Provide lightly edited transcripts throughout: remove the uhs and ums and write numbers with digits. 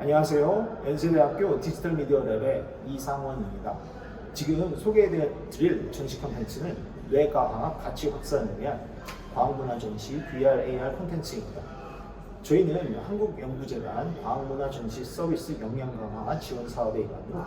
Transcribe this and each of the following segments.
안녕하세요. 연세대학교 디지털 미디어 랩의 이상원입니다. 지금 소개해드릴 전시 콘텐츠는 뇌과학 가치 확산을 위한 과학문화 전시 VR, AR 콘텐츠입니다. 저희는 한국연구재단 과학문화 전시 서비스 역량 강화 지원 사업의 일환으로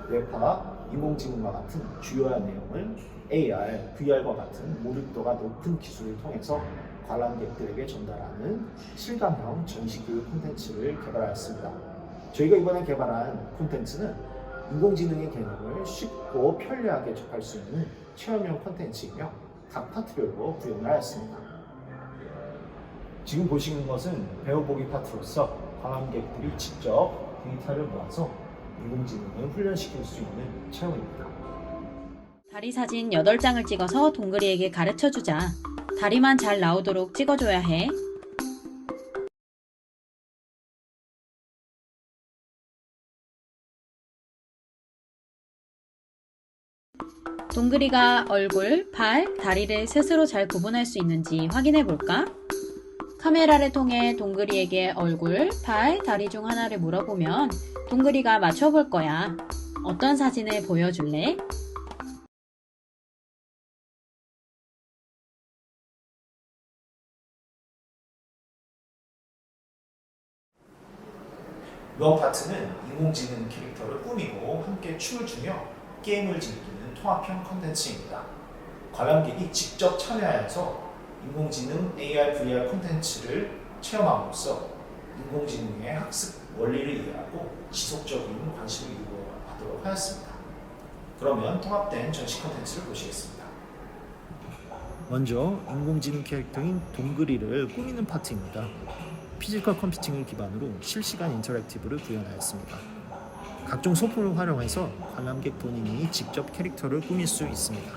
뇌과학, 인공지능과 같은 주요한 내용을 AR, VR과 같은 몰입도가 높은 기술을 통해서 관람객들에게 전달하는 실감형 전시교육 콘텐츠를 개발하였습니다. 저희가 이번에 개발한 콘텐츠는 인공지능의 개념을 쉽고 편리하게 접할 수 있는 체험형 콘텐츠이며 각 파트별로 구현을 하였습니다. 지금 보시는 것은 배워보기 파트로서 관람객들이 직접 데이터를 모아서 인공지능을 훈련시킬 수 있는 체험입니다. 다리 사진 8장을 찍어서 동그리에게 가르쳐주자. 다리만 잘 나오도록 찍어줘야 해. 동그리가 얼굴, 발, 다리를 스스로 잘 구분할 수 있는지 확인해 볼까? 카메라를 통해 동그리에게 얼굴, 발, 다리 중 하나를 물어보면 동그리가 맞춰볼 거야. 어떤 사진을 보여줄래? 이번 파트는 인공지능 캐릭터를 꾸미고 함께 춤을 추며 게임을 즐기는 통합형 콘텐츠입니다. 관람객이 직접 참여하여서 인공지능 AR, VR 콘텐츠를 체험함으로써 인공지능의 학습 원리를 이해하고 지속적인 관심을 유도하도록 하였습니다. 그러면 통합된 전시 콘텐츠를 보시겠습니다. 먼저 인공지능 캐릭터인 동그리를 꾸미는 파트입니다. 피지컬 컴퓨팅을 기반으로 실시간 인터랙티브를 구현하였습니다. 각종 소품을 활용해서 관람객 본인이 직접 캐릭터를 꾸밀 수 있습니다.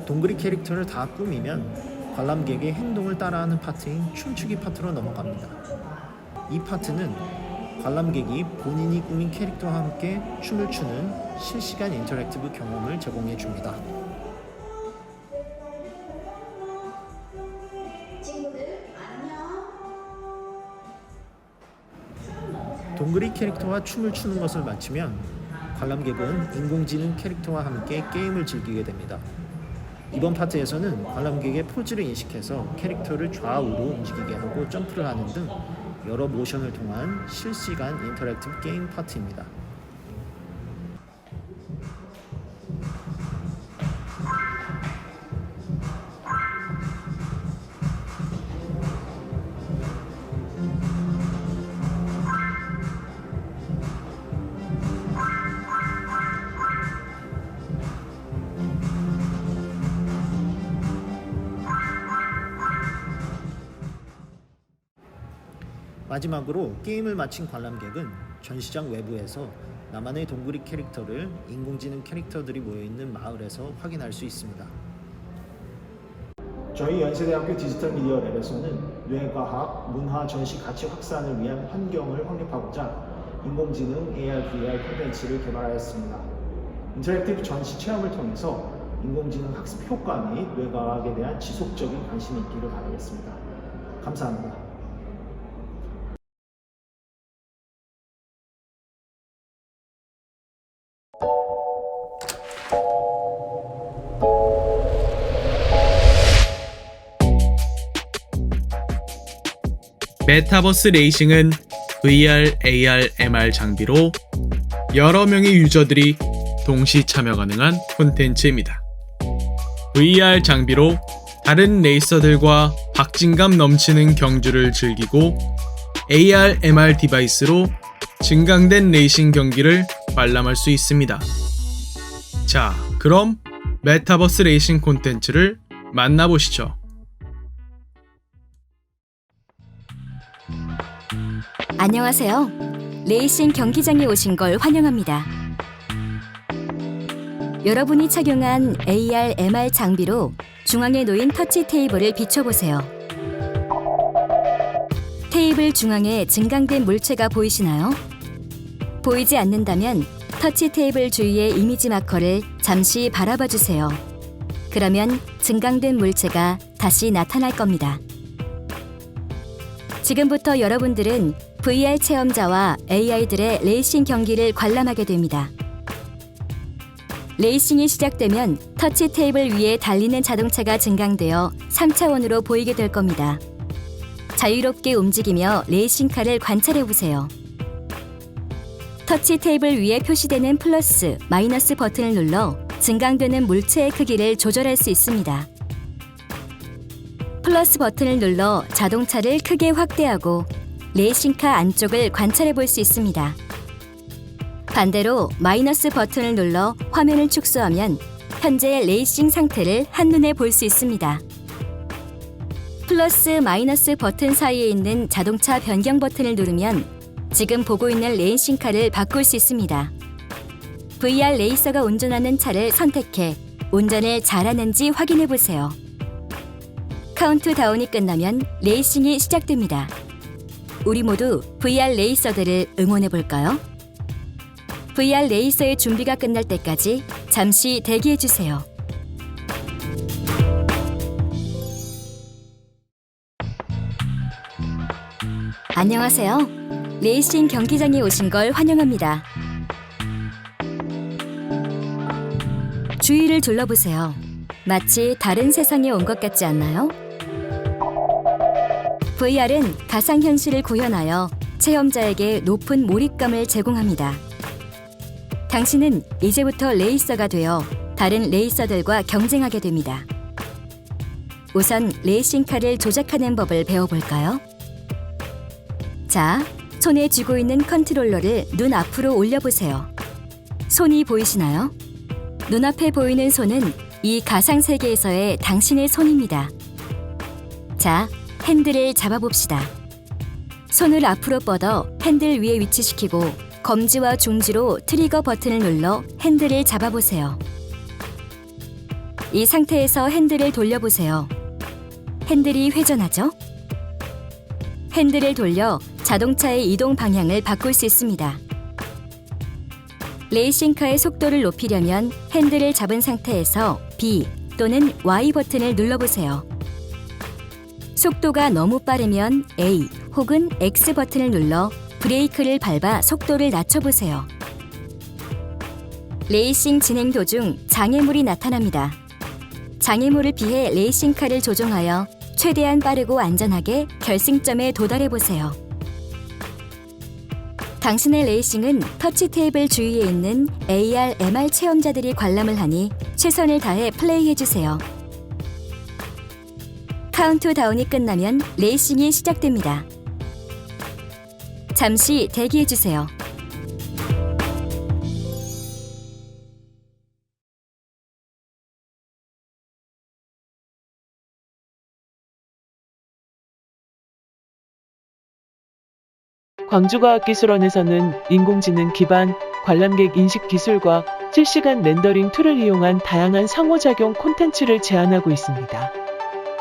동그리 캐릭터를 다 꾸미면 관람객의 행동을 따라하는 파트인 춤추기 파트로 넘어갑니다. 이 파트는 관람객이 본인이 꾸민 캐릭터와 함께 춤을 추는 실시간 인터랙티브 경험을 제공해 줍니다. 동그리 캐릭터와 춤을 추는 것을 마치면 관람객은 인공지능 캐릭터와 함께 게임을 즐기게 됩니다. 이번 파트에서는 관람객의 포즈를 인식해서 캐릭터를 좌우로 움직이게 하고 점프를 하는 등 여러 모션을 통한 실시간 인터랙티브 게임 파트입니다. 마지막으로 게임을 마친 관람객은 전시장 외부에서 나만의 동그리 캐릭터를 인공지능 캐릭터들이 모여있는 마을에서 확인할 수 있습니다. 저희 연세대학교 디지털 미디어 랩에서는 뇌과학, 문화, 전시 가치 확산을 위한 환경을 확립하고자 인공지능 AR, VR 콘텐츠를 개발하였습니다. 인터랙티브 전시 체험을 통해서 인공지능 학습 효과 및 뇌과학에 대한 지속적인 관심이 있기를 바라겠습니다. 감사합니다. 메타버스 레이싱은 VR, AR, MR 장비로 여러 명의 유저들이 동시 참여 가능한 콘텐츠입니다. VR 장비로 다른 레이서들과 박진감 넘치는 경주를 즐기고 AR, MR 디바이스로 증강된 레이싱 경기를 관람할 수 있습니다. 자, 그럼 메타버스 레이싱 콘텐츠를 만나보시죠. 안녕하세요. 레이싱 경기장에 오신 걸 환영합니다. 여러분이 착용한 AR, MR 장비로 중앙에 놓인 터치 테이블을 비춰보세요. 테이블 중앙에 증강된 물체가 보이시나요? 보이지 않는다면 터치 테이블 주위의 이미지 마커를 잠시 바라봐 주세요. 그러면 증강된 물체가 다시 나타날 겁니다. 지금부터 여러분들은 VR 체험자와 AI들의 레이싱 경기를 관람하게 됩니다. 레이싱이 시작되면 터치 테이블 위에 달리는 자동차가 증강되어 3차원으로 보이게 될 겁니다. 자유롭게 움직이며 레이싱카를 관찰해 보세요. 터치 테이블 위에 표시되는 플러스, 마이너스 버튼을 눌러 증강되는 물체의 크기를 조절할 수 있습니다. 플러스 버튼을 눌러 자동차를 크게 확대하고 레이싱카 안쪽을 관찰해 볼 수 있습니다. 반대로 마이너스 버튼을 눌러 화면을 축소하면 현재 레이싱 상태를 한눈에 볼 수 있습니다. 플러스 마이너스 버튼 사이에 있는 자동차 변경 버튼을 누르면 지금 보고 있는 레이싱카를 바꿀 수 있습니다. VR 레이서가 운전하는 차를 선택해 운전을 잘하는지 확인해 보세요. 카운트다운이 끝나면 레이싱이 시작됩니다. 우리 모두 VR 레이서들을 응원해 볼까요? VR 레이서의 준비가 끝날 때까지 잠시 대기해 주세요. 안녕하세요. 레이싱 경기장에 오신 걸 환영합니다. 주위를 둘러보세요. 마치 다른 세상에 온 것 같지 않나요? VR은 가상현실을 구현하여 체험자에게 높은 몰입감을 제공합니다. 당신은 이제부터 레이서가 되어 다른 레이서들과 경쟁하게 됩니다. 우선 레이싱카를 조작하는 법을 배워볼까요? 자, 손에 쥐고 있는 컨트롤러를 눈 앞으로 올려보세요. 손이 보이시나요? 눈앞에 보이는 손은 이 가상 세계에서의 당신의 손입니다. 자, 핸들을 잡아봅시다. 손을 앞으로 뻗어 핸들 위에 위치시키고 검지와 중지로 트리거 버튼을 눌러 핸들을 잡아보세요. 이 상태에서 핸들을 돌려보세요. 핸들이 회전하죠? 핸들을 돌려 자동차의 이동 방향을 바꿀 수 있습니다. 레이싱카의 속도를 높이려면 핸들을 잡은 상태에서 B 또는 Y 버튼을 눌러보세요. 속도가 너무 빠르면 A 혹은 X 버튼을 눌러 브레이크를 밟아 속도를 낮춰보세요. 레이싱 진행 도중 장애물이 나타납니다. 장애물을 피해 레이싱카를 조종하여 최대한 빠르고 안전하게 결승점에 도달해보세요. 당신의 레이싱은 터치 테이블 주위에 있는 AR, MR 체험자들이 관람을 하니 최선을 다해 플레이해주세요. 카운트다운이 끝나면 레이싱이 시작됩니다. 잠시 대기해주세요. 광주과학기술원에서는 인공지능 기반 관람객 인식 기술과 실시간 렌더링 툴을 이용한 다양한 상호작용 콘텐츠를 제안하고 있습니다.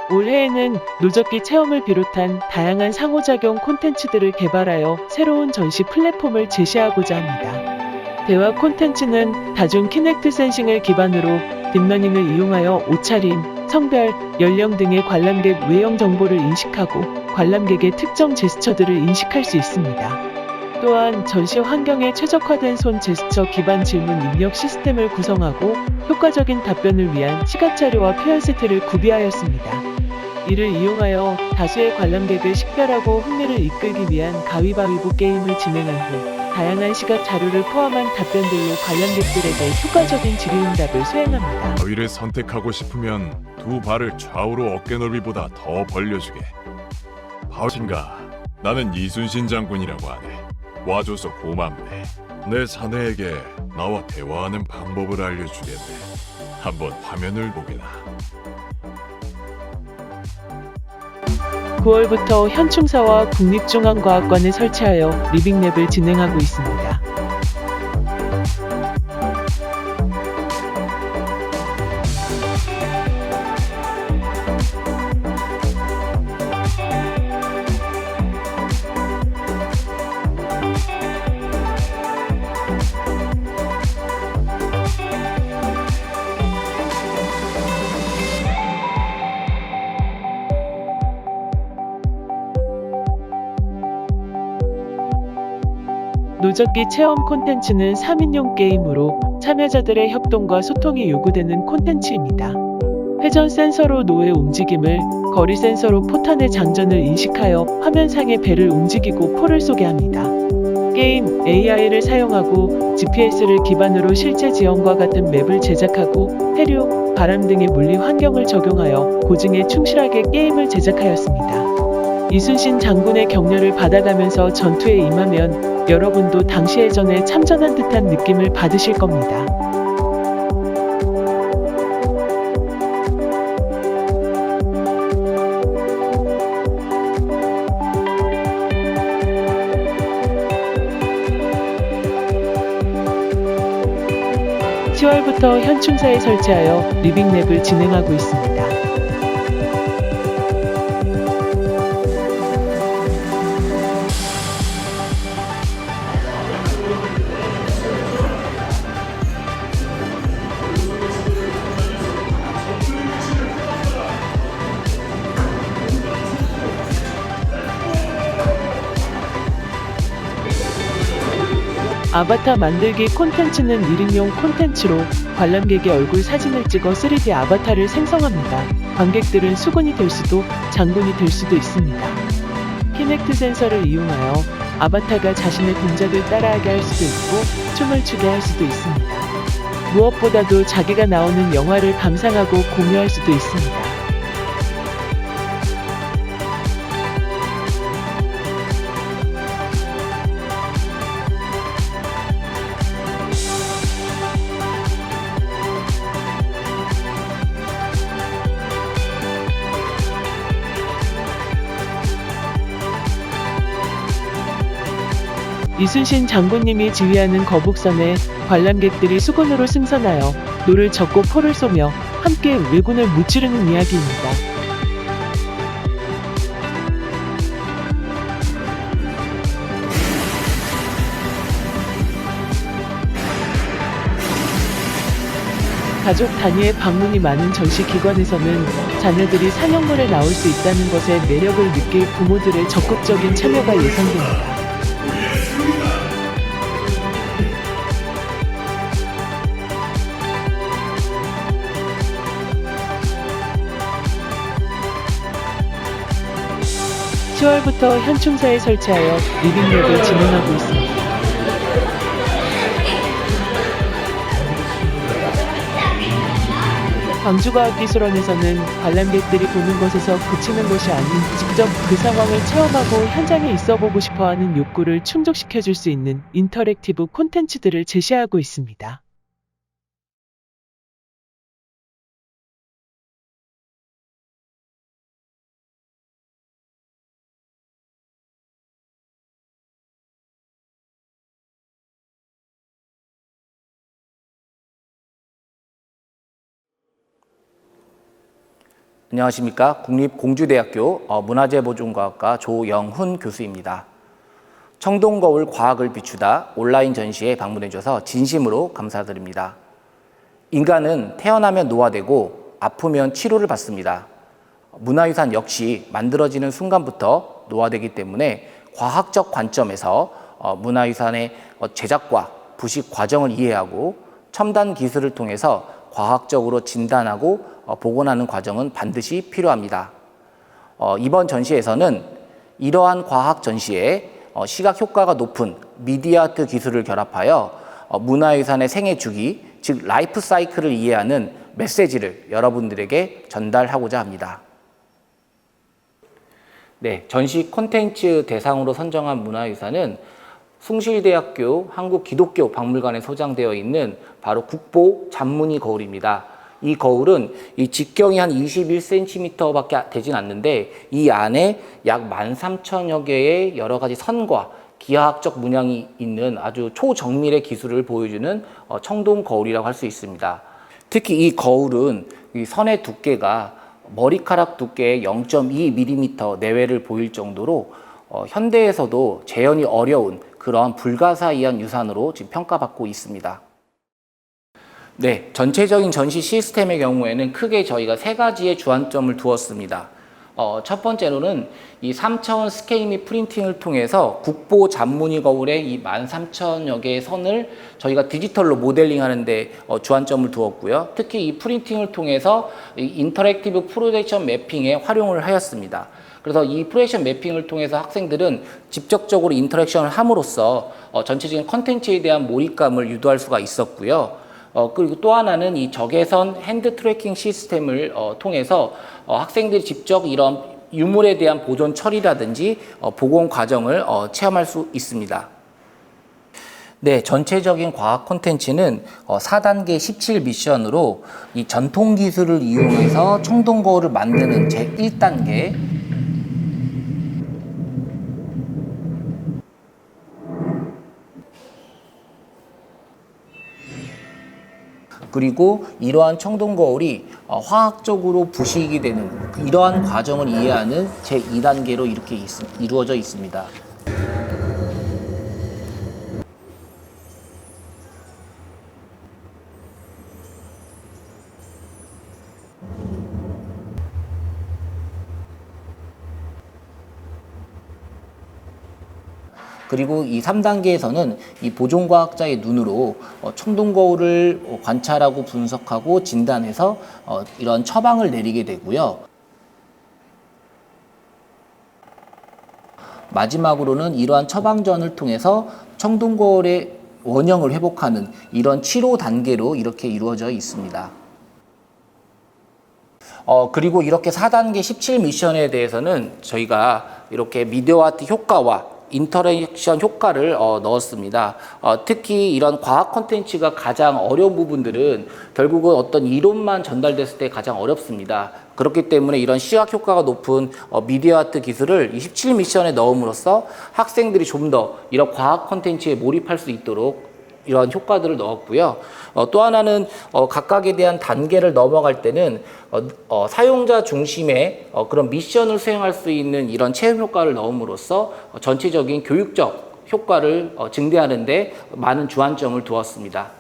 올해에는 노젓기 체험을 비롯한 다양한 상호작용 콘텐츠들을 개발하여 새로운 전시 플랫폼을 제시하고자 합니다. 대화 콘텐츠는 다중 키넥트 센싱을 기반으로 딥러닝을 이용하여 옷차림, 성별, 연령 등의 관람객 외형 정보를 인식하고 관람객의 특정 제스처들을 인식할 수 있습니다. 또한 전시 환경에 최적화된 손 제스처 기반 질문 입력 시스템을 구성하고 효과적인 답변을 위한 시각자료와 표현 세트를 구비하였습니다. 이를 이용하여 다수의 관람객을 식별하고 흥미를 이끌기 위한 가위바위보 게임을 진행한 후 다양한 시각 자료를 포함한 답변들로 관람객들에게 효과적인 질의응답을 수행합니다. 가위를 선택하고 싶으면 두 발을 좌우로 어깨 넓이보다 더 벌려주게. 바우신가? 나는 이순신 장군이라고 하네. 와줘서 고맙네. 내 자네에게 나와 대화하는 방법을 알려주겠네. 한번 화면을 보게나. 9월부터 현충사와 국립중앙과학관에 설치하여 리빙랩을 진행하고 있습니다. 노적기 체험 콘텐츠는 3인용 게임으로 참여자들의 협동과 소통이 요구되는 콘텐츠입니다. 회전 센서로 노의 움직임을, 거리 센서로 포탄의 장전을 인식하여 화면상의 배를 움직이고 포를 쏘게 합니다. 게임 AI를 사용하고 GPS를 기반으로 실제 지형과 같은 맵을 제작하고 해류, 바람 등의 물리 환경을 적용하여 고증에 충실하게 게임을 제작하였습니다. 이순신 장군의 격려를 받아가면서 전투에 임하면 여러분도 당시 예전에 참전한 듯한 느낌을 받으실 겁니다. 10월부터 현충사에 설치하여 리빙랩을 진행하고 있습니다. 아바타 만들기 콘텐츠는 1인용 콘텐츠로 관람객의 얼굴 사진을 찍어 3D 아바타를 생성합니다. 관객들은 수군이 될 수도 장군이 될 수도 있습니다. 키넥트 센서를 이용하여 아바타가 자신의 동작을 따라하게 할 수도 있고 춤을 추게 할 수도 있습니다. 무엇보다도 자기가 나오는 영화를 감상하고 공유할 수도 있습니다. '이순신 장군님이 지휘하는 거북선에 관람객들이 수군으로 승선하여 노를 젓고 포를 쏘며 함께 왜군을 무찌르는 이야기입니다. 가족 단위의 방문이 많은 전시기관에서는 자녀들이 상영물에 나올 수 있다는 것에 매력을 느낄 부모들의 적극적인 참여가 예상됩니다. (10월부터) 현충사에 설치하여 리빙랩을 진행하고 있습니다. 광주과학기술원에서는 관람객들이 보는 것에서 그치는 것이 아닌 직접 그 상황을 체험하고 현장에 있어보고 싶어하는 욕구를 충족시켜줄 수 있는 인터랙티브 콘텐츠들을 제시하고 있습니다. 안녕하십니까. 국립공주대학교 문화재보존과학과 조영훈 교수입니다. 청동거울 과학을 비추다 온라인 전시에 방문해 주셔서 진심으로 감사드립니다. 인간은 태어나면 노화되고 아프면 치료를 받습니다. 문화유산 역시 만들어지는 순간부터 노화되기 때문에 과학적 관점에서 문화유산의 제작과 부식 과정을 이해하고 첨단 기술을 통해서 과학적으로 진단하고 복원하는 과정은 반드시 필요합니다. 이번 전시에서는 이러한 과학 전시에 시각 효과가 높은 미디어 아트 기술을 결합하여 문화유산의 생애 주기, 즉 라이프 사이클을 이해하는 메시지를 여러분들에게 전달하고자 합니다. 네, 전시 콘텐츠 대상으로 선정한 문화유산은 숭실대학교 한국기독교박물관에 소장되어 있는 바로 국보 잔무늬 거울입니다. 이 거울은 이 직경이 한 21cm밖에 되진 않는데 이 안에 약 13,000여 개의 여러 가지 선과 기하학적 문양이 있는 아주 초정밀의 기술을 보여주는 청동 거울이라고 할 수 있습니다. 특히 이 거울은 이 선의 두께가 머리카락 두께의 0.2mm 내외를 보일 정도로 현대에서도 재현이 어려운 그러한 불가사의한 유산으로 지금 평가받고 있습니다. 네, 전체적인 전시 시스템의 경우에는 크게 저희가 세 가지의 주안점을 두었습니다. 첫 번째로는 이 3차원 스케일 및 프린팅을 통해서 국보 잔무늬 거울의 이 13,000여 개의 선을 저희가 디지털로 모델링 하는데 주안점을 두었고요. 특히 이 프린팅을 통해서 이 인터랙티브 프로젝션 매핑에 활용을 하였습니다. 그래서 이 프로젝션 매핑을 통해서 학생들은 직접적으로 인터랙션을 함으로써 전체적인 컨텐츠에 대한 몰입감을 유도할 수가 있었고요. 그리고 또 하나는 이 적외선 핸드 트래킹 시스템을 통해서 학생들이 직접 이런 유물에 대한 보존 처리라든지 복원 과정을 체험할 수 있습니다. 네, 전체적인 과학 콘텐츠는 4단계 17미션으로 이 전통 기술을 이용해서 청동거울을 만드는 제1단계, 그리고 이러한 청동거울이 화학적으로 부식이 되는 이러한 과정을 이해하는 제2단계로 이렇게 이루어져 있습니다. 그리고 이 3단계에서는 이 보존과학자의 눈으로 청동거울을 관찰하고 분석하고 진단해서 이런 처방을 내리게 되고요. 마지막으로는 이러한 처방전을 통해서 청동거울의 원형을 회복하는 이런 치료 단계로 이렇게 이루어져 있습니다. 그리고 이렇게 4단계 17미션에 대해서는 저희가 이렇게 미디어 아트 효과와 인터랙션 효과를 넣었습니다. 특히 이런 과학 콘텐츠가 가장 어려운 부분들은 결국은 어떤 이론만 전달됐을 때 가장 어렵습니다. 그렇기 때문에 이런 시각 효과가 높은 미디어 아트 기술을 27미션에 넣음으로써 학생들이 좀 더 이런 과학 콘텐츠에 몰입할 수 있도록 이런 효과들을 넣었고요. 또 하나는 각각에 대한 단계를 넘어갈 때는 사용자 중심의 그런 미션을 수행할 수 있는 이런 체험 효과를 넣음으로써 전체적인 교육적 효과를 증대하는 데 많은 주안점을 두었습니다.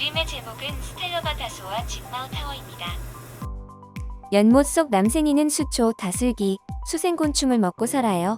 그림의 제목은 스텔러바 다소와 진마우 타워입니다. 연못 속 남생이는 수초, 다슬기, 수생곤충을 먹고 살아요.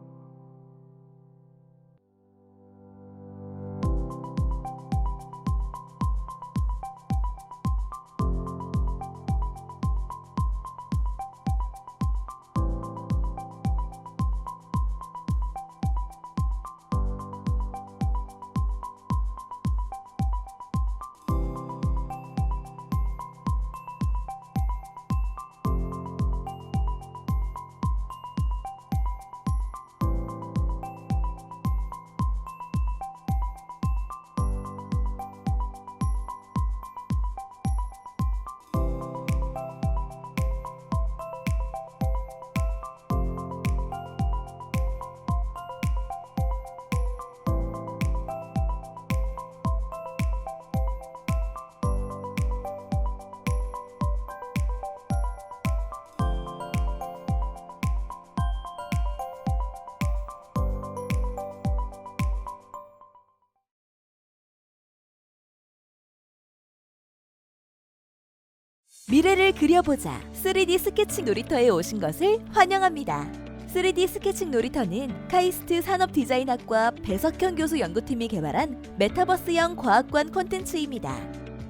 미래를 그려보자 3D 스케칭 놀이터에 오신 것을 환영합니다. 3D 스케칭 놀이터는 카이스트 산업디자인학과 배석현 교수 연구팀이 개발한 메타버스형 과학관 콘텐츠입니다.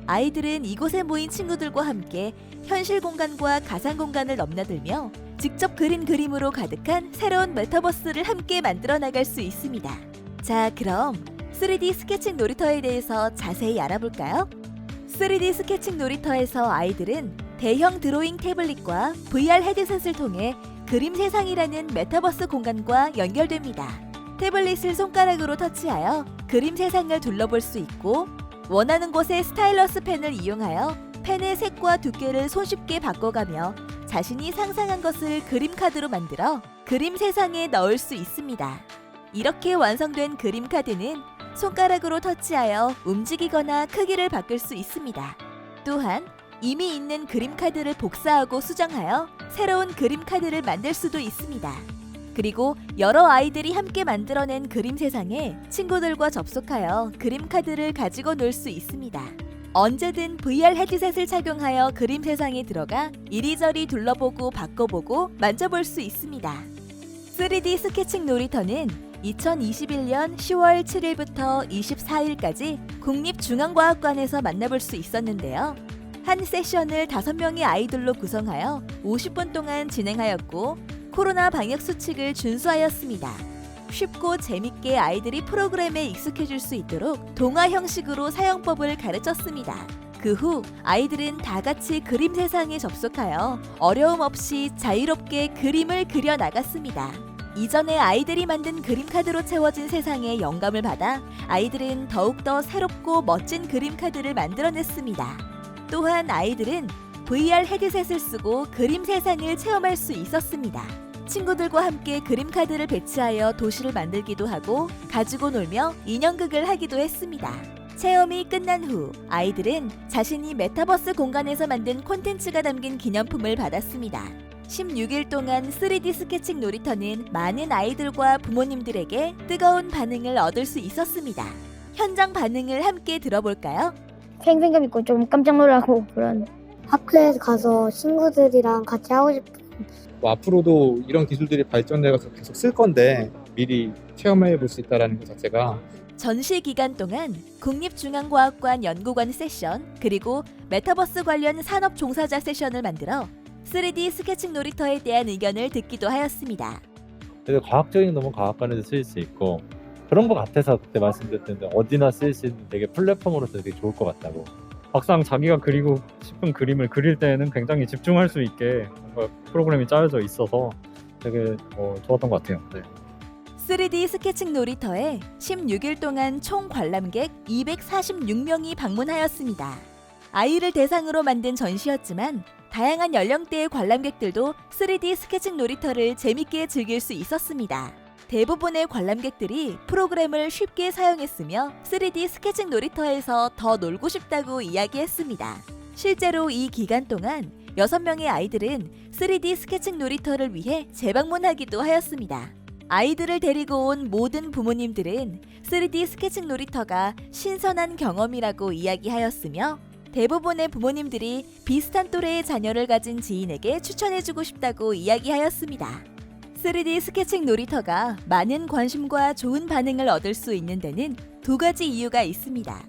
아이들은 이곳에 모인 친구들과 함께 현실 공간과 가상 공간을 넘나들며 직접 그린 그림으로 가득한 새로운 메타버스를 함께 만들어 나갈 수 있습니다. 자, 그럼 3D 스케칭 놀이터에 대해서 자세히 알아볼까요? 3D 스케칭 놀이터에서 아이들은 대형 드로잉 태블릿과 VR 헤드셋을 통해 그림 세상이라는 메타버스 공간과 연결됩니다. 태블릿을 손가락으로 터치하여 그림 세상을 둘러볼 수 있고 원하는 곳에 스타일러스 펜을 이용하여 펜의 색과 두께를 손쉽게 바꿔가며 자신이 상상한 것을 그림 카드로 만들어 그림 세상에 넣을 수 있습니다. 이렇게 완성된 그림 카드는 손가락으로 터치하여 움직이거나 크기를 바꿀 수 있습니다. 또한 이미 있는 그림 카드를 복사하고 수정하여 새로운 그림 카드를 만들 수도 있습니다. 그리고 여러 아이들이 함께 만들어낸 그림 세상에 친구들과 접속하여 그림 카드를 가지고 놀 수 있습니다. 언제든 VR 헤드셋을 착용하여 그림 세상에 들어가 이리저리 둘러보고 바꿔보고 만져볼 수 있습니다. 3D 스케칭 놀이터는 2021년 10월 7일부터 24일까지 국립중앙과학관에서 만나볼 수 있었는데요. 한 세션을 5명의 아이들로 구성하여 50분 동안 진행하였고 코로나 방역 수칙을 준수하였습니다. 쉽고 재밌게 아이들이 프로그램에 익숙해질 수 있도록 동화 형식으로 사용법을 가르쳤습니다. 그 후 아이들은 다 같이 그림 세상에 접속하여 어려움 없이 자유롭게 그림을 그려 나갔습니다. 이전에 아이들이 만든 그림 카드로 채워진 세상에 영감을 받아 아이들은 더욱더 새롭고 멋진 그림 카드를 만들어냈습니다. 또한 아이들은 VR 헤드셋을 쓰고 그림 세상을 체험할 수 있었습니다. 친구들과 함께 그림 카드를 배치하여 도시를 만들기도 하고 가지고 놀며 인형극을 하기도 했습니다. 체험이 끝난 후 아이들은 자신이 메타버스 공간에서 만든 콘텐츠가 담긴 기념품을 받았습니다. 16일 동안 3D 스케칭 놀이터는 많은 아이들과 부모님들에게 뜨거운 반응을 얻을 수 있었습니다. 현장 반응을 함께 들어볼까요? 생생감 있고 좀 깜짝 놀라고 그런 학교에 가서 친구들이랑 같이 하고 싶은 앞으로도 이런 기술들이 발전돼서 계속 쓸 건데 미리 체험해 볼 수 있다는 것 자체가 전시 기간 동안 국립중앙과학관 연구관 세션 그리고 메타버스 관련 산업 종사자 세션을 만들어 3D 스케칭 놀이터에 대한 의견을 듣기도 하였습니다. 그래서 과학적인 놈은 과학관에서 쓰일 수 있고 그런 것 같아서 그때 말씀드렸던데 어디나 쓰일 수 있는 되게 플랫폼으로서 되게 좋을 것 같다고. 막상 자기가 그리고 싶은 그림을 그릴 때는 굉장히 집중할 수 있게 뭔가 프로그램이 짜여져 있어서 되게 좋았던 것 같아요. 네. 3D 스케칭 놀이터에 16일 동안 총 관람객 246명이 방문하였습니다. 아이를 대상으로 만든 전시였지만 다양한 연령대의 관람객들도 3D 스케칭 놀이터를 재밌게 즐길 수 있었습니다. 대부분의 관람객들이 프로그램을 쉽게 사용했으며 3D 스케칭 놀이터에서 더 놀고 싶다고 이야기했습니다. 실제로 이 기간 동안 6명의 아이들은 3D 스케칭 놀이터를 위해 재방문하기도 하였습니다. 아이들을 데리고 온 모든 부모님들은 3D 스케칭 놀이터가 신선한 경험이라고 이야기하였으며 대부분의 부모님들이 비슷한 또래의 자녀를 가진 지인에게 추천해주고 싶다고 이야기하였습니다. 3D 스케칭 놀이터가 많은 관심과 좋은 반응을 얻을 수 있는 데는 두 가지 이유가 있습니다.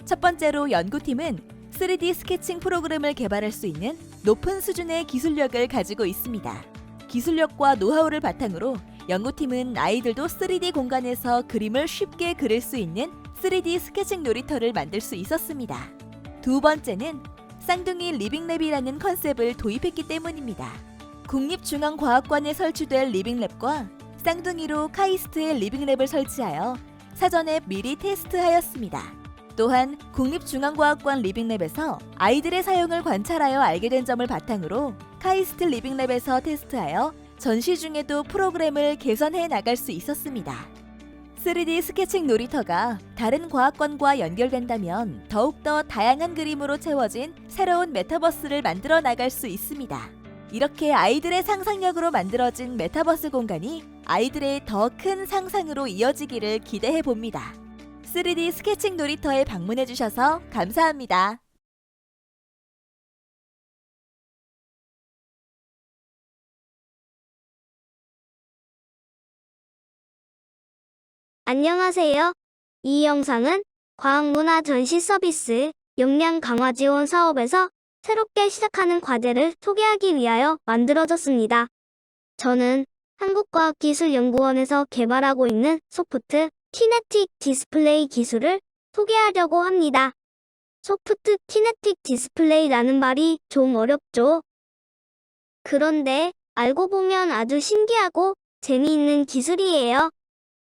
첫 번째로 연구팀은 3D 스케칭 프로그램을 개발할 수 있는 높은 수준의 기술력을 가지고 있습니다. 기술력과 노하우를 바탕으로 연구팀은 아이들도 3D 공간에서 그림을 쉽게 그릴 수 있는 3D 스케칭 놀이터를 만들 수 있었습니다. 두 번째는 쌍둥이 리빙랩이라는 컨셉을 도입했기 때문입니다. 국립중앙과학관에 설치될 리빙랩과 쌍둥이로 카이스트의 리빙랩을 설치하여 사전에 미리 테스트하였습니다. 또한 국립중앙과학관 리빙랩에서 아이들의 사용을 관찰하여 알게 된 점을 바탕으로 카이스트 리빙랩에서 테스트하여 전시 중에도 프로그램을 개선해 나갈 수 있었습니다. 3D 스케칭 놀이터가 다른 과학관과 연결된다면 더욱더 다양한 그림으로 채워진 새로운 메타버스를 만들어 나갈 수 있습니다. 이렇게 아이들의 상상력으로 만들어진 메타버스 공간이 아이들의 더 큰 상상으로 이어지기를 기대해 봅니다. 3D 스케칭 놀이터에 방문해 주셔서 감사합니다. 안녕하세요. 이 영상은 과학문화 전시 서비스 역량 강화 지원 사업에서 새롭게 시작하는 과제를 소개하기 위하여 만들어졌습니다. 저는 한국과학기술연구원에서 개발하고 있는 소프트 키네틱 디스플레이 기술을 소개하려고 합니다. 소프트 키네틱 디스플레이라는 말이 좀 어렵죠? 그런데 알고 보면 아주 신기하고 재미있는 기술이에요.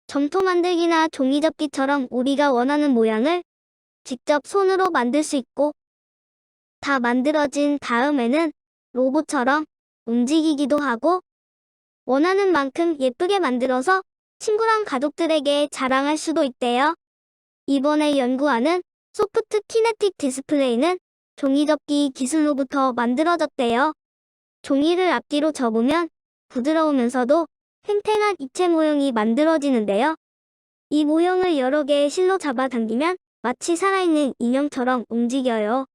점토 만들기나 종이 접기처럼 우리가 원하는 모양을 직접 손으로 만들 수 있고 다 만들어진 다음에는 로봇처럼 움직이기도 하고 원하는 만큼 예쁘게 만들어서 친구랑 가족들에게 자랑할 수도 있대요. 이번에 연구하는 소프트 키네틱 디스플레이는 종이 접기 기술로부터 만들어졌대요. 종이를 앞뒤로 접으면 부드러우면서도 팽팽한 입체 모형이 만들어지는데요. 이 모형을 여러 개의 실로 잡아당기면 마치 살아있는 인형처럼 움직여요.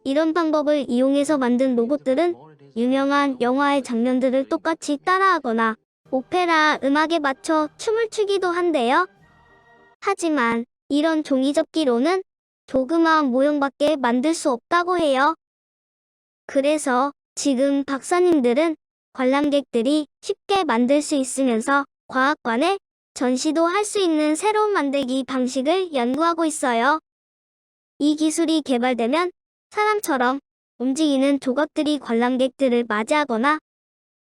이런 방법을 이용해서 만든 로봇들은 유명한 영화의 장면들을 똑같이 따라하거나 오페라 음악에 맞춰 춤을 추기도 한대요. 하지만 이런 종이접기로는 조그마한 모형밖에 만들 수 없다고 해요. 그래서 지금 박사님들은 관람객들이 쉽게 만들 수 있으면서 과학관에 전시도 할 수 있는 새로운 만들기 방식을 연구하고 있어요. 이 기술이 개발되면 사람처럼 움직이는 조각들이 관람객들을 맞이하거나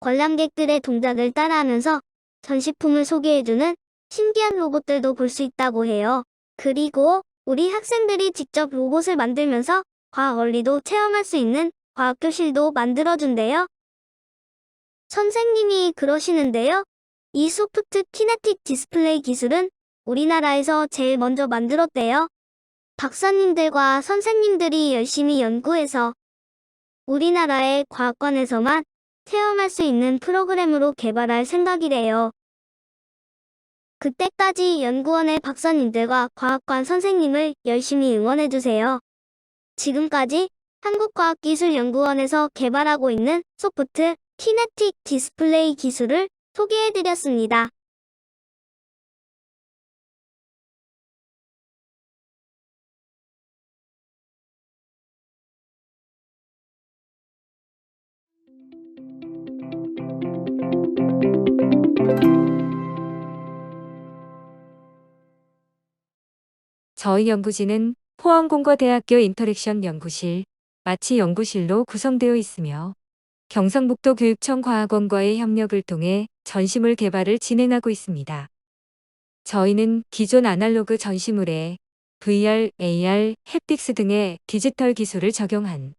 관람객들의 동작을 따라하면서 전시품을 소개해주는 신기한 로봇들도 볼 수 있다고 해요. 그리고 우리 학생들이 직접 로봇을 만들면서 과학 원리도 체험할 수 있는 과학교실도 만들어준대요. 선생님이 그러시는데요. 이 소프트 키네틱 디스플레이 기술은 우리나라에서 제일 먼저 만들었대요. 박사님들과 선생님들이 열심히 연구해서 우리나라의 과학관에서만 체험할 수 있는 프로그램으로 개발할 생각이래요. 그때까지 연구원의 박사님들과 과학관 선생님을 열심히 응원해주세요. 지금까지 한국과학기술연구원에서 개발하고 있는 소프트 키네틱 디스플레이 기술을 소개해드렸습니다. 저희 연구진은 포항공과대학교 인터랙션 연구실, 마치 연구실로 구성되어 있으며 경상북도 교육청 과학원과의 협력을 통해 전시물 개발을 진행하고 있습니다. 저희는 기존 아날로그 전시물에 VR, AR, 햅틱스 등의 디지털 기술을 적용한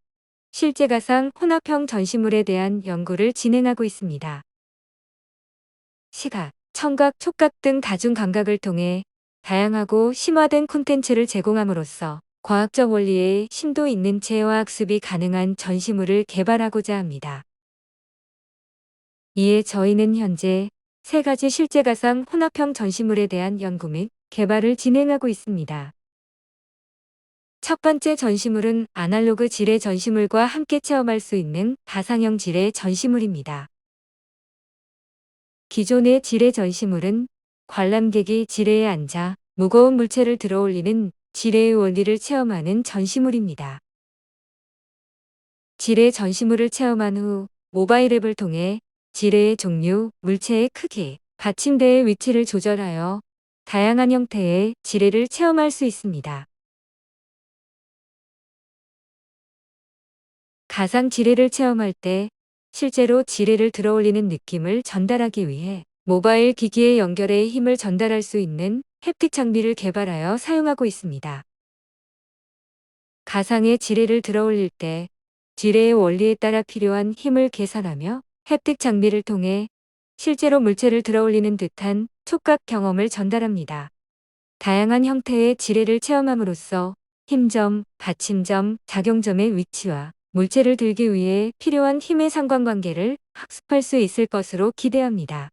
실제 가상 혼합형 전시물에 대한 연구를 진행하고 있습니다. 시각, 청각, 촉각 등 다중 감각을 통해 다양하고 심화된 콘텐츠를 제공함으로써 과학적 원리에 심도 있는 체화 학습이 가능한 전시물을 개발하고자 합니다. 이에 저희는 현재 3가지 실제 가상 혼합형 전시물에 대한 연구 및 개발을 진행하고 있습니다. 첫 번째 전시물은 아날로그 지뢰 전시물과 함께 체험할 수 있는 가상형 지뢰 전시물입니다. 기존의 지뢰 전시물은 관람객이 지뢰에 앉아 무거운 물체를 들어 올리는 지뢰의 원리를 체험하는 전시물입니다. 지뢰 전시물을 체험한 후 모바일 앱을 통해 지뢰의 종류, 물체의 크기, 받침대의 위치를 조절하여 다양한 형태의 지뢰를 체험할 수 있습니다. 가상 지뢰를 체험할 때 실제로 지뢰를 들어 올리는 느낌을 전달하기 위해 모바일 기기에 연결해 힘을 전달할 수 있는 햅틱 장비를 개발하여 사용하고 있습니다. 가상의 지뢰를 들어 올릴 때 지뢰의 원리에 따라 필요한 힘을 계산하며 햅틱 장비를 통해 실제로 물체를 들어 올리는 듯한 촉각 경험을 전달합니다. 다양한 형태의 지뢰를 체험함으로써 힘점, 받침점, 작용점의 위치와 물체를 들기 위해 필요한 힘의 상관관계를 학습할 수 있을 것으로 기대합니다.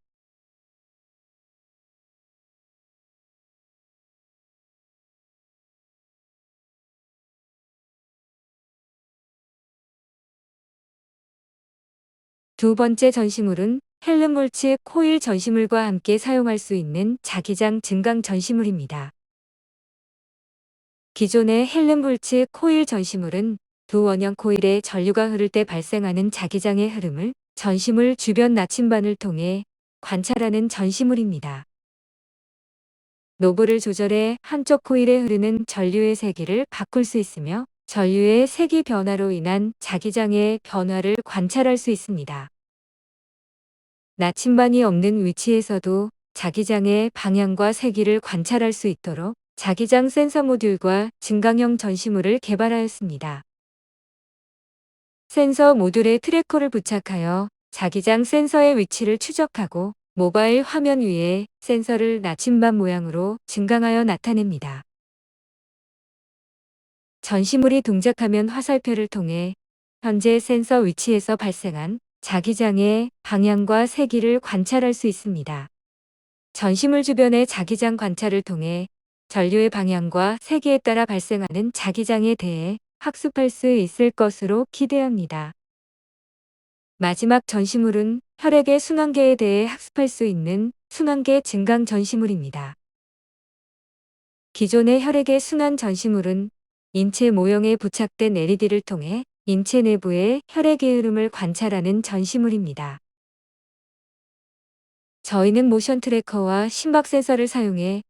두 번째 전시물은 헬름홀츠 코일 전시물과 함께 사용할 수 있는 자기장 증강 전시물입니다. 기존의 헬름홀츠 코일 전시물은 두 원형 코일에 전류가 흐를 때 발생하는 자기장의 흐름을 전시물 주변 나침반을 통해 관찰하는 전시물입니다. 노브를 조절해 한쪽 코일에 흐르는 전류의 세기를 바꿀 수 있으며 전류의 세기 변화로 인한 자기장의 변화를 관찰할 수 있습니다. 나침반이 없는 위치에서도 자기장의 방향과 세기를 관찰할 수 있도록 자기장 센서 모듈과 증강형 전시물을 개발하였습니다. 센서 모듈에 트래커를 부착하여 자기장 센서의 위치를 추적하고 모바일 화면 위에 센서를 나침반 모양으로 증강하여 나타냅니다. 전시물이 동작하면 화살표를 통해 현재 센서 위치에서 발생한 자기장의 방향과 세기를 관찰할 수 있습니다. 전시물 주변의 자기장 관찰을 통해 전류의 방향과 세기에 따라 발생하는 자기장에 대해 학습할 수 있을 것으로 기대합니다. 마지막 전시물은 혈액의 순환계에 대해 학습할 수 있는 순환계 증강 전시물입니다. 기존의 혈액의 순환 전시물은 인체 모형에 부착된 LED를 통해 인체 내부의 혈액의 흐름을 관찰하는 전시물입니다. 저희는 모션 트래커와 심박 센서를 사용해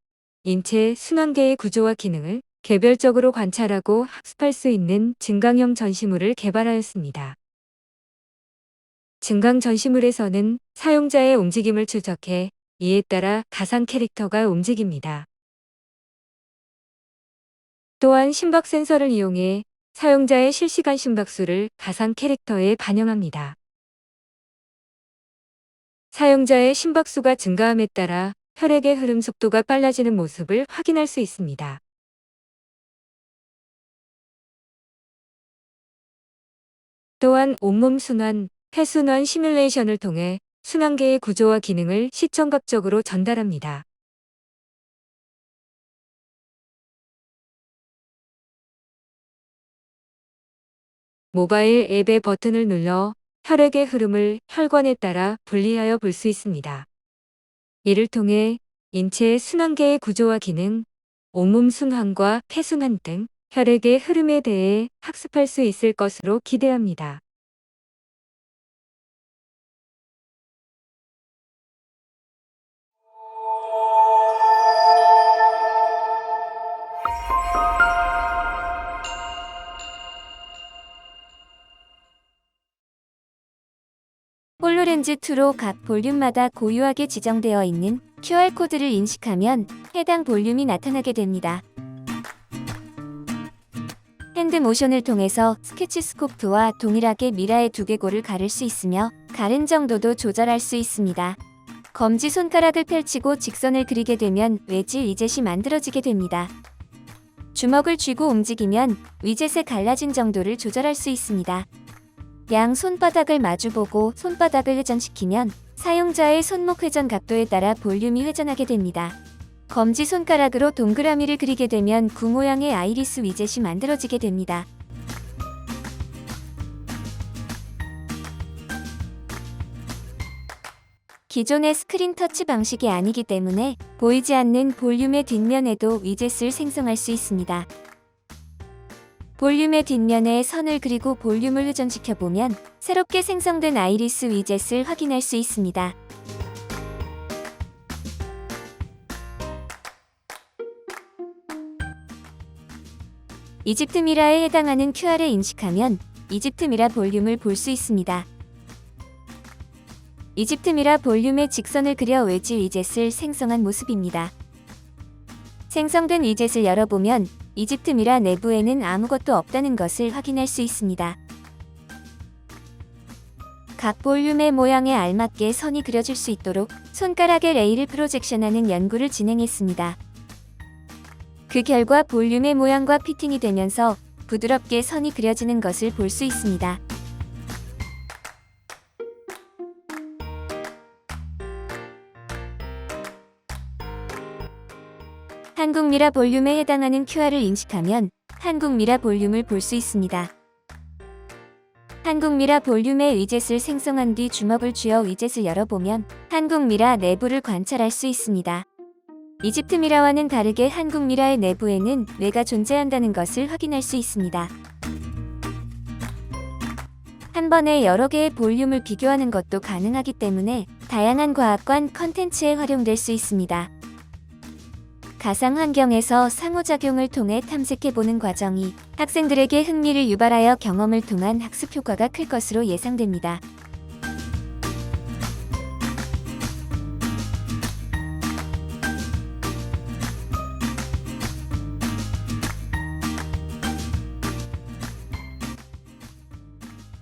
인체 순환계의 구조와 기능을 개별적으로 관찰하고 학습할 수 있는 증강형 전시물을 개발하였습니다. 증강 전시물에서는 사용자의 움직임을 추적해 이에 따라 가상 캐릭터가 움직입니다. 또한 심박 센서를 이용해 사용자의 실시간 심박수를 가상 캐릭터에 반영합니다. 사용자의 심박수가 증가함에 따라 혈액의 흐름 속도가 빨라지는 모습을 확인할 수 있습니다. 또한 온몸 순환, 폐순환 시뮬레이션을 통해 순환계의 구조와 기능을 시청각적으로 전달합니다. 모바일 앱의 버튼을 눌러 혈액의 흐름을 혈관에 따라 분리하여 볼 수 있습니다. 이를 통해 인체의 순환계의 구조와 기능, 온몸 순환과 폐순환 등 혈액의 흐름에 대해 학습할 수 있을 것으로 기대합니다. 홀로렌즈2로 각 볼륨마다 고유하게 지정되어 있는 QR코드를 인식하면 해당 볼륨이 나타나게 됩니다. 핸드모션을 통해서 스케치스코프와 동일하게 미라의 두개골을 가를 수 있으며 가른 정도도 조절할 수 있습니다. 검지 손가락을 펼치고 직선을 그리게 되면 외질 위젯이 만들어지게 됩니다. 주먹을 쥐고 움직이면 위젯의 갈라진 정도를 조절할 수 있습니다. 양 손바닥을 마주보고 손바닥을 회전시키면 사용자의 손목 회전 각도에 따라 볼륨이 회전하게 됩니다. 검지 손가락으로 동그라미를 그리게 되면 구 모양의 아이리스 위젯이 만들어지게 됩니다. 기존의 스크린 터치 방식이 아니기 때문에 보이지 않는 볼륨의 뒷면에도 위젯을 생성할 수 있습니다. 볼륨의 뒷면에 선을 그리고 볼륨을 회전시켜 보면 새롭게 생성된 아이리스 위젯을 확인할 수 있습니다. 이집트 미라에 해당하는 QR을 인식하면 이집트 미라 볼륨을 볼 수 있습니다. 이집트 미라 볼륨에 직선을 그려 웨지 위젯을 생성한 모습입니다. 생성된 위젯을 열어보면 이집트 미라 내부에는 아무것도 없다는 것을 확인할 수 있습니다. 각 볼륨의 모양에 알맞게 선이 그려질 수 있도록 손가락에 레이를 프로젝션하는 연구를 진행했습니다. 그 결과 볼륨의 모양과 피팅이 되면서 부드럽게 선이 그려지는 것을 볼 수 있습니다. 한국 미라 볼륨에 해당하는 QR을 인식하면 한국 미라 볼륨을 볼 수 있습니다. 한국 미라 볼륨의 위젯을 생성한 뒤 주먹을 쥐어 위젯을 열어보면 한국 미라 내부를 관찰할 수 있습니다. 이집트 미라와는 다르게 한국 미라의 내부에는 뇌가 존재한다는 것을 확인할 수 있습니다. 한 번에 여러 개의 볼륨을 비교하는 것도 가능하기 때문에 다양한 과학관 컨텐츠에 활용될 수 있습니다. 가상 환경에서 상호작용을 통해 탐색해보는 과정이 학생들에게 흥미를 유발하여 경험을 통한 학습 효과가 클 것으로 예상됩니다.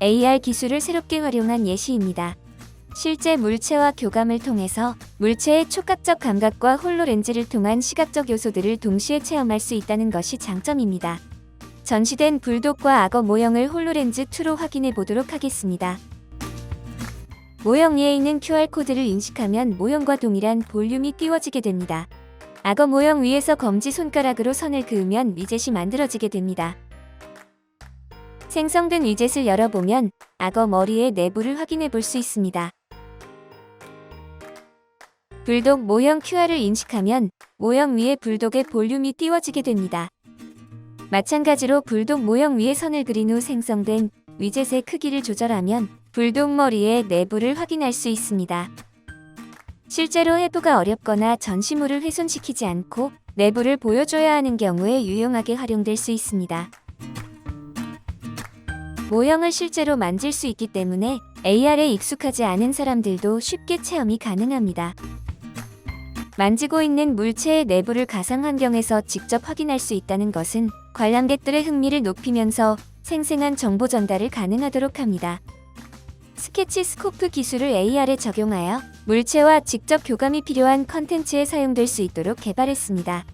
AR 기술을 새롭게 활용한 예시입니다. 실제 물체와 교감을 통해서 물체의 촉각적 감각과 홀로렌즈를 통한 시각적 요소들을 동시에 체험할 수 있다는 것이 장점입니다. 전시된 불독과 악어 모형을 홀로렌즈2로 확인해 보도록 하겠습니다. 모형 위에 있는 QR코드를 인식하면 모형과 동일한 볼륨이 띄워지게 됩니다. 악어 모형 위에서 검지 손가락으로 선을 그으면 위젯이 만들어지게 됩니다. 생성된 위젯을 열어보면 악어 머리의 내부를 확인해 볼 수 있습니다. 불독 모형 QR을 인식하면 모형 위에 불독의 볼륨이 띄워지게 됩니다. 마찬가지로 불독 모형 위에 선을 그린 후 생성된 위젯의 크기를 조절하면 불독 머리의 내부를 확인할 수 있습니다. 실제로 해부가 어렵거나 전시물을 훼손시키지 않고 내부를 보여줘야 하는 경우에 유용하게 활용될 수 있습니다. 모형을 실제로 만질 수 있기 때문에 AR에 익숙하지 않은 사람들도 쉽게 체험이 가능합니다. 만지고 있는 물체의 내부를 가상 환경에서 직접 확인할 수 있다는 것은 관람객들의 흥미를 높이면서 생생한 정보 전달을 가능하도록 합니다. 스케치 스코프 기술을 AR에 적용하여 물체와 직접 교감이 필요한 컨텐츠에 사용될 수 있도록 개발했습니다.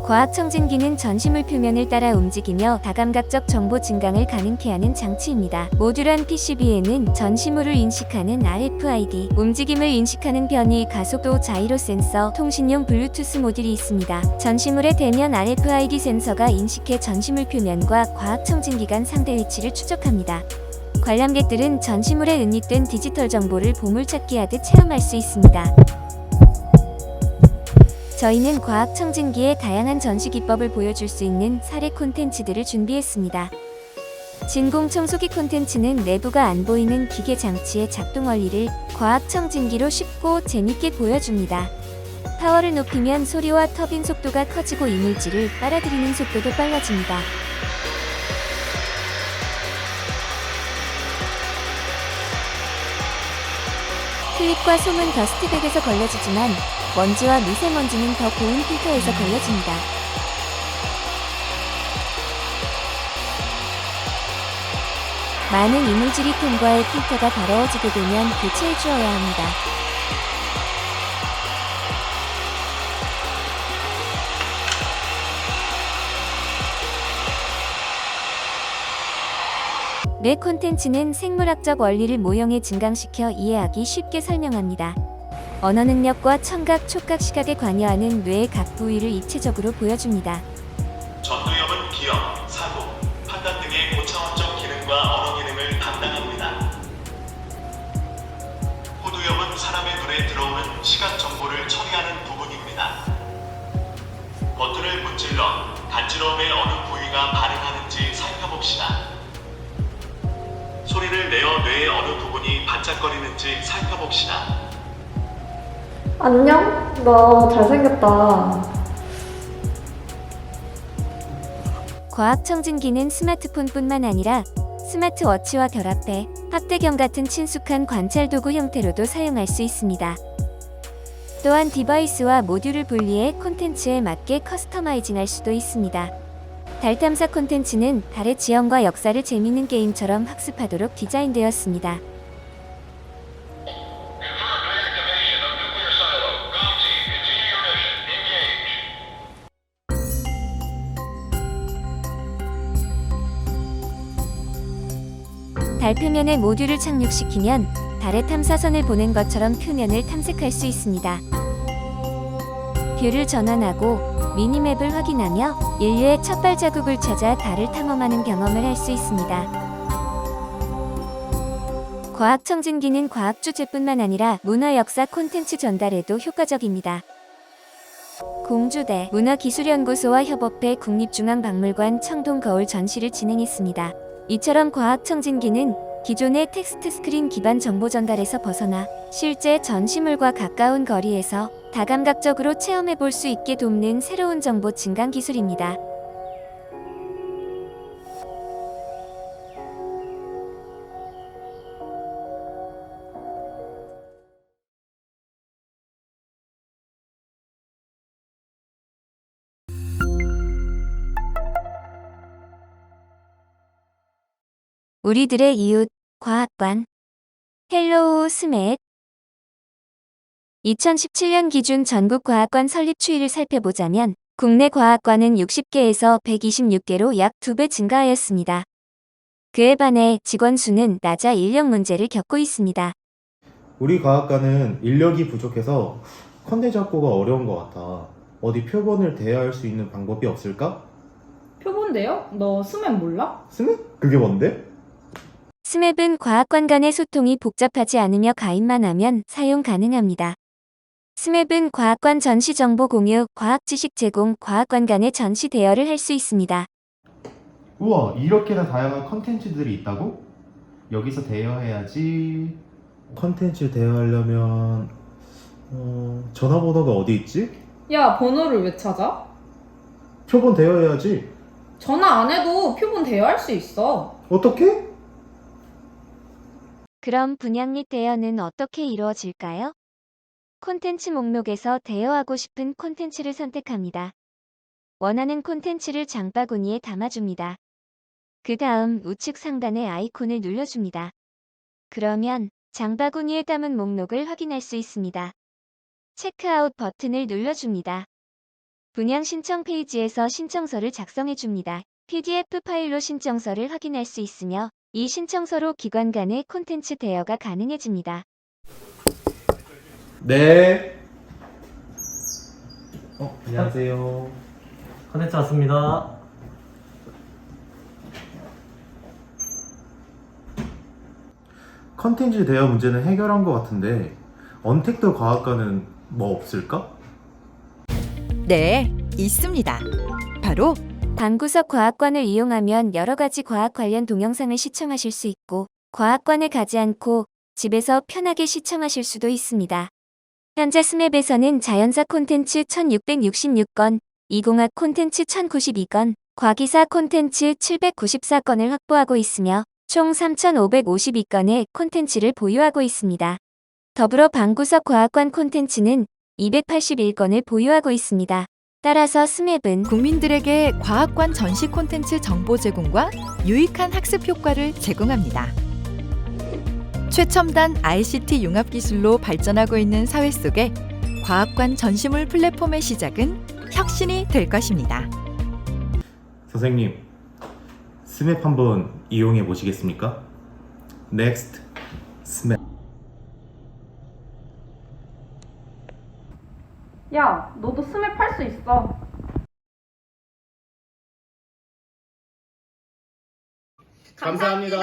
과학청진기는 전시물 표면을 따라 움직이며 다감각적 정보 증강을 가능케 하는 장치입니다. 모듈한 PCB에는 전시물을 인식하는 RFID, 움직임을 인식하는 변이, 가속도, 자이로 센서, 통신용 블루투스 모듈이 있습니다. 전시물의 대면 RFID 센서가 인식해 전시물 표면과 과학청진기 간 상대 위치를 추적합니다. 관람객들은 전시물에 은닉된 디지털 정보를 보물찾기 하듯 체험할 수 있습니다. 저희는 과학청진기의 다양한 전시 기법을 보여줄 수 있는 사례 콘텐츠들을 준비했습니다. 진공 청소기 콘텐츠는 내부가 안 보이는 기계 장치의 작동 원리를 과학청진기로 쉽고 재밌게 보여줍니다. 파워를 높이면 소리와 터빈 속도가 커지고 이물질을 빨아들이는 속도도 빨라집니다. 클립과 솜은 더스트백에서 걸러지지만 먼지와 미세먼지는 더 고운 필터에서 걸러집니다. 많은 이물질이 통과해 필터가 더러워지게 되면 교체해 주어야 합니다. 매 콘텐츠는 생물학적 원리를 모형에 증강시켜 이해하기 쉽게 설명합니다. 언어 능력과 청각, 촉각, 시각에 관여하는 뇌의 각 부위를 입체적으로 보여줍니다. 전두엽은 기억, 사고, 판단 등의 고차원적 기능과 언어 기능을 담당합니다. 후두엽은 사람의 눈에 들어오는 시각 정보를 처리하는 부분입니다. 버튼을 문질러 간지러움에 어느 부위가 반응하는지 살펴봅시다. 소리를 내어 뇌의 어느 부분이 반짝거리는지 살펴봅시다. 안녕? 너 잘생겼다. 과학청진기는 스마트폰뿐만 아니라 스마트워치와 결합해 확대경 같은 친숙한 관찰 도구 형태로도 사용할 수 있습니다. 또한 디바이스와 모듈을 분리해 콘텐츠에 맞게 커스터마이징할 수도 있습니다. 달 탐사 콘텐츠는 달의 지형과 역사를 재미있는 게임처럼 학습하도록 디자인되었습니다. 달 표면에 모듈을 착륙시키면 달의 탐사선을 보낸 것처럼 표면을 탐색할 수 있습니다. 뷰를 전환하고 미니맵을 확인하며 인류의 첫 발자국을 찾아 달을 탐험하는 경험을 할 수 있습니다. 과학청진기는 과학 주제뿐만 아니라 문화 역사 콘텐츠 전달에도 효과적입니다. 공주대 문화기술연구소와 협업해 국립중앙박물관 청동 거울 전시를 진행했습니다. 이처럼 과학청진기는 기존의 텍스트 스크린 기반 정보 전달에서 벗어나 실제 전시물과 가까운 거리에서 다감각적으로 체험해 볼 수 있게 돕는 새로운 정보 증강 기술입니다. 우리들의 이웃, 과학관. 헬로우 스맷. 2017년 기준 전국 과학관 설립 추이를 살펴보자면 국내 과학관은 60개에서 126개로 약 2배 증가하였습니다. 그에 반해 직원 수는 낮아 인력 문제를 겪고 있습니다. 우리 과학관은 인력이 부족해서 컨텐츠 확보가 어려운 것 같아. 어디 표본을 대여할 수 있는 방법이 없을까? 표본데요? 너 스맵 몰라? 스맵? 그게 뭔데? 스맵은 과학관 간의 소통이 복잡하지 않으며 가입만 하면 사용 가능합니다. 스맵은 과학관 전시 정보 공유, 과학 지식 제공, 과학관 간의 전시 대여를 할 수 있습니다. 우와, 이렇게나 다양한 컨텐츠들이 있다고? 여기서 대여해야지. 컨텐츠 대여하려면 전화번호가 어디 있지? 야, 번호를 왜 찾아? 표본 대여해야지. 전화 안 해도 표본 대여할 수 있어. 어떻게? 그럼 분양 및 대여는 어떻게 이루어질까요? 콘텐츠 목록에서 대여하고 싶은 콘텐츠를 선택합니다. 원하는 콘텐츠를 장바구니에 담아줍니다. 그 다음 우측 상단의 아이콘을 눌러줍니다. 그러면 장바구니에 담은 목록을 확인할 수 있습니다. 체크아웃 버튼을 눌러줍니다. 분양 신청 페이지에서 신청서를 작성해 줍니다. PDF 파일로 신청서를 확인할 수 있으며 이 신청서로 기관 간의 콘텐츠 대여가 가능해집니다. 네. 안녕하세요. 컨텐츠 왔습니다. 컨텐츠 대여 문제는 해결한 것 같은데 언택트 과학과는 뭐 없을까? 네, 있습니다. 바로 방구석 과학관을 이용하면 여러 가지 과학 관련 동영상을 시청하실 수 있고 과학관에 가지 않고 집에서 편하게 시청하실 수도 있습니다. 현재 스맵에서는 자연사 콘텐츠 1666건, 이공학 콘텐츠 1092건, 과기사 콘텐츠 794건을 확보하고 있으며 총 3552건의 콘텐츠를 보유하고 있습니다. 더불어 방구석 과학관 콘텐츠는 281건을 보유하고 있습니다. 따라서 스맵은 국민들에게 과학관 전시 콘텐츠 정보 제공과 유익한 학습 효과를 제공합니다. 최첨단 ICT 융합 기술로 발전하고 있는 사회 속에 과학관 전시물 플랫폼의 시작은 혁신이 될 것입니다. 선생님, 스맵 한번 이용해 보시겠습니까? Next, 스맵. 야, 너도 스맵 할 수 있어. 감사합니다.